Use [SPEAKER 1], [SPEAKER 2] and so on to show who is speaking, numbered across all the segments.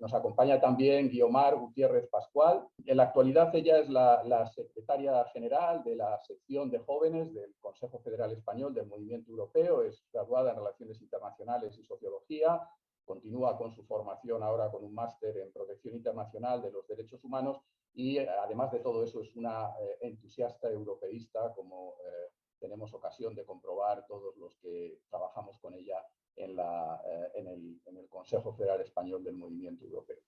[SPEAKER 1] Nos acompaña también Guiomar Gutiérrez Pascual. En la actualidad ella es la secretaria general de la sección de jóvenes del Consejo Federal Español del Movimiento Europeo. Es graduada en Relaciones Internacionales y Sociología. Continúa con su formación ahora con un máster en Protección Internacional de los Derechos Humanos y además de todo eso es una entusiasta europeísta, como tenemos ocasión de comprobar todos los que trabajamos con ella en el Consejo Federal Español del Movimiento Europeo.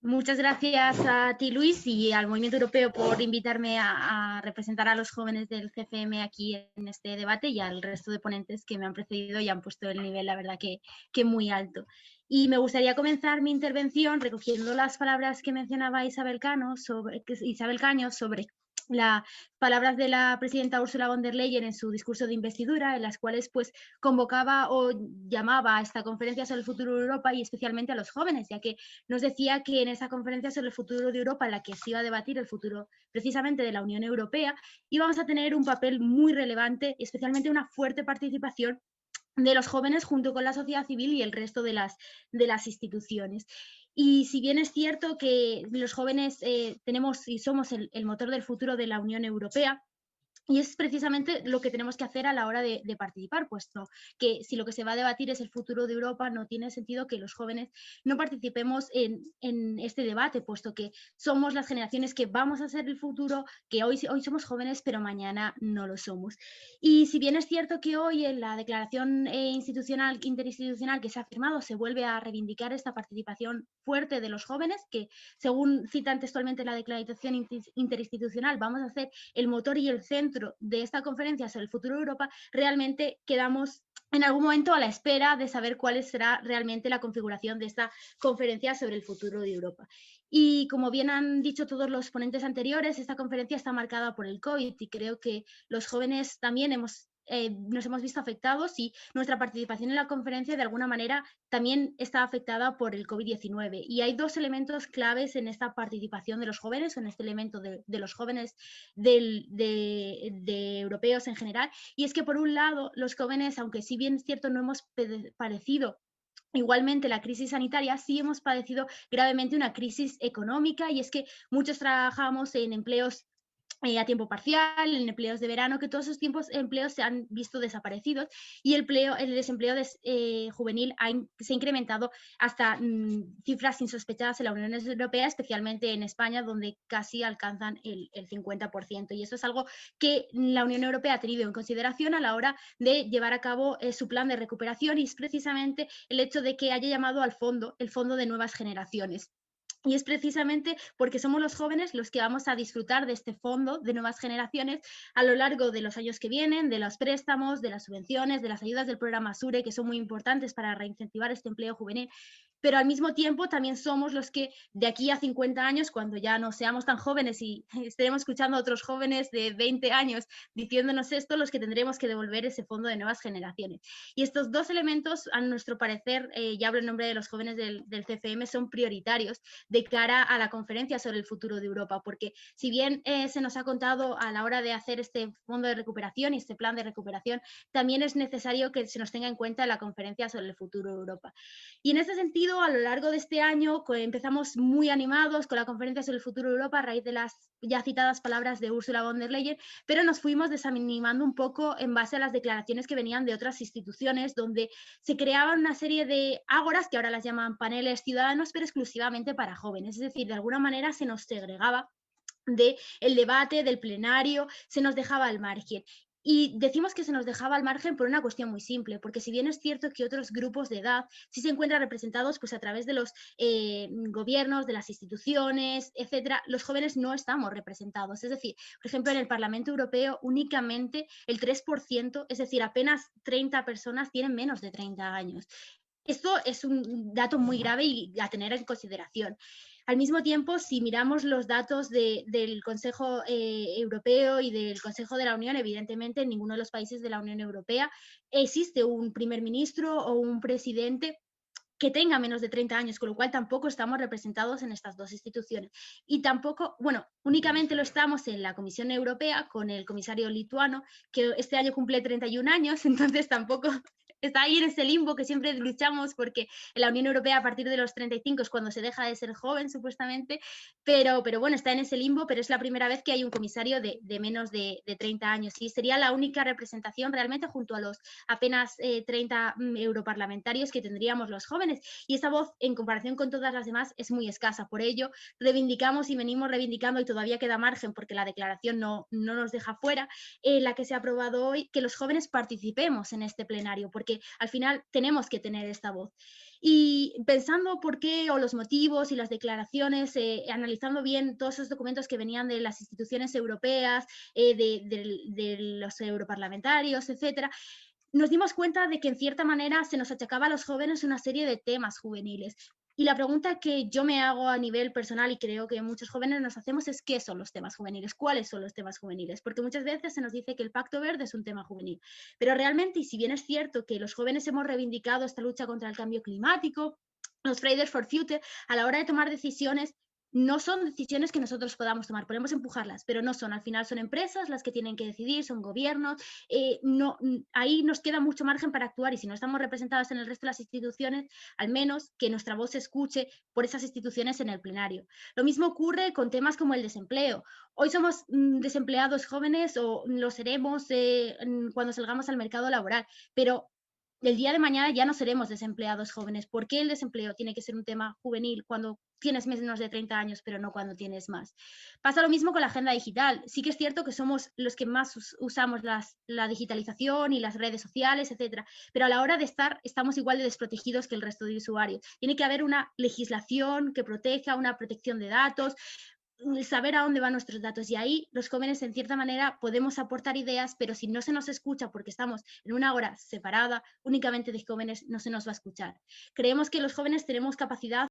[SPEAKER 2] Muchas gracias a ti, Luis, y al Movimiento Europeo por invitarme a representar a los jóvenes del CFM aquí en este debate y al resto de ponentes que me han precedido y han puesto el nivel, la verdad, que muy alto. Y me gustaría comenzar mi intervención recogiendo las palabras que mencionaba Isabel Caño sobre las palabras de la presidenta Ursula von der Leyen en su discurso de investidura, en las cuales pues convocaba o llamaba a esta conferencia sobre el futuro de Europa y especialmente a los jóvenes, ya que nos decía que en esa conferencia sobre el futuro de Europa, en la que se iba a debatir el futuro precisamente de la Unión Europea, íbamos a tener un papel muy relevante, especialmente una fuerte participación de los jóvenes junto con la sociedad civil y el resto de las instituciones. Y si bien es cierto que los jóvenes tenemos y somos el motor del futuro de la Unión Europea, y es precisamente lo que tenemos que hacer a la hora de participar, puesto que si lo que se va a debatir es el futuro de Europa, no tiene sentido que los jóvenes no participemos en este debate, puesto que somos las generaciones que vamos a ser el futuro, que hoy somos jóvenes, pero mañana no lo somos. Y si bien es cierto que hoy en la declaración interinstitucional que se ha firmado se vuelve a reivindicar esta participación fuerte de los jóvenes, que según citan textualmente la declaración interinstitucional, vamos a hacer el motor y el centro de esta conferencia sobre el futuro de Europa, realmente quedamos en algún momento a la espera de saber cuál será realmente la configuración de esta conferencia sobre el futuro de Europa. Y como bien han dicho todos los ponentes anteriores, esta conferencia está marcada por el COVID y creo que los jóvenes también nos hemos visto afectados y nuestra participación en la conferencia de alguna manera también está afectada por el COVID-19. Y hay dos elementos claves en esta participación de los jóvenes, en este elemento de los jóvenes de europeos en general, y es que por un lado los jóvenes, aunque si bien es cierto no hemos padecido igualmente la crisis sanitaria, sí hemos padecido gravemente una crisis económica, y es que muchos trabajamos en empleos a tiempo parcial, en empleos de verano, que todos esos empleos se han visto desaparecidos y el desempleo juvenil se ha incrementado hasta cifras insospechadas en la Unión Europea, especialmente en España, donde casi alcanzan el 50%. Y eso es algo que la Unión Europea ha tenido en consideración a la hora de llevar a cabo su plan de recuperación, y es precisamente el hecho de que haya llamado al fondo, el Fondo de Nuevas Generaciones. Y es precisamente porque somos los jóvenes los que vamos a disfrutar de este fondo de nuevas generaciones a lo largo de los años que vienen, de los préstamos, de las subvenciones, de las ayudas del programa SURE, que son muy importantes para reincentivar este empleo juvenil. Pero al mismo tiempo también somos los que de aquí a 50 años, cuando ya no seamos tan jóvenes y estaremos escuchando a otros jóvenes de 20 años diciéndonos esto, los que tendremos que devolver ese fondo de nuevas generaciones. Y estos dos elementos, a nuestro parecer, ya hablo en nombre de los jóvenes del CFM, son prioritarios de cara a la conferencia sobre el futuro de Europa, porque si bien se nos ha contado a la hora de hacer este fondo de recuperación y este plan de recuperación, también es necesario que se nos tenga en cuenta en la conferencia sobre el futuro de Europa. Y en este sentido, a lo largo de este año empezamos muy animados con la conferencia sobre el futuro de Europa a raíz de las ya citadas palabras de Ursula von der Leyen, pero nos fuimos desanimando un poco en base a las declaraciones que venían de otras instituciones, donde se creaban una serie de ágoras, que ahora las llaman paneles ciudadanos, pero exclusivamente para jóvenes. Es decir, de alguna manera se nos segregaba del debate, del plenario, se nos dejaba al margen. Y decimos que se nos dejaba al margen por una cuestión muy simple, porque si bien es cierto que otros grupos de edad sí se encuentran representados pues, a través de los gobiernos, de las instituciones, etcétera, los jóvenes no estamos representados. Es decir, por ejemplo, en el Parlamento Europeo únicamente el 3%, es decir, apenas 30 personas tienen menos de 30 años. Esto es un dato muy grave y a tener en consideración. Al mismo tiempo, si miramos los datos del Consejo Europeo y del Consejo de la Unión, evidentemente en ninguno de los países de la Unión Europea existe un primer ministro o un presidente que tenga menos de 30 años, con lo cual tampoco estamos representados en estas dos instituciones. Y tampoco, bueno, únicamente lo estamos en la Comisión Europea con el comisario lituano, que este año cumple 31 años, entonces tampoco está ahí en ese limbo que siempre luchamos porque en la Unión Europea a partir de los 35 es cuando se deja de ser joven supuestamente, pero bueno, está en ese limbo, pero es la primera vez que hay un comisario de menos de 30 años y sería la única representación realmente junto a los apenas 30 europarlamentarios que tendríamos los jóvenes. Y esa voz, en comparación con todas las demás, es muy escasa. Por ello, reivindicamos y venimos reivindicando, y todavía queda margen porque la declaración no nos deja fuera, la que se ha aprobado hoy, que los jóvenes participemos en este plenario, porque al final tenemos que tener esta voz. Y pensando por qué, o los motivos y las declaraciones, analizando bien todos esos documentos que venían de las instituciones europeas, de los europarlamentarios, etcétera, nos dimos cuenta de que en cierta manera se nos achacaba a los jóvenes una serie de temas juveniles. Y la pregunta que yo me hago a nivel personal, y creo que muchos jóvenes nos hacemos, es ¿qué son los temas juveniles? ¿Cuáles son los temas juveniles? Porque muchas veces se nos dice que el Pacto Verde es un tema juvenil. Pero realmente, y si bien es cierto que los jóvenes hemos reivindicado esta lucha contra el cambio climático, los Fridays for Future, a la hora de tomar decisiones, no son decisiones que nosotros podamos tomar, podemos empujarlas, pero no son, al final son empresas las que tienen que decidir, son gobiernos, no, ahí nos queda mucho margen para actuar, y si no estamos representados en el resto de las instituciones, al menos que nuestra voz se escuche por esas instituciones en el plenario. Lo mismo ocurre con temas como el desempleo. Hoy somos desempleados jóvenes, o lo seremos cuando salgamos al mercado laboral, pero el día de mañana ya no seremos desempleados jóvenes. ¿Por qué el desempleo tiene que ser un tema juvenil cuando tienes menos de 30 años, pero no cuando tienes más? Pasa lo mismo con la agenda digital. Sí que es cierto que somos los que más usamos la digitalización y las redes sociales, etcétera, pero a la hora de estar, estamos igual de desprotegidos que el resto de usuarios. Tiene que haber una legislación que proteja, una protección de datos, saber a dónde van nuestros datos, y ahí los jóvenes en cierta manera podemos aportar ideas, pero si no se nos escucha porque estamos en una hora separada únicamente de jóvenes, no se nos va a escuchar. Creemos que los jóvenes tenemos capacidad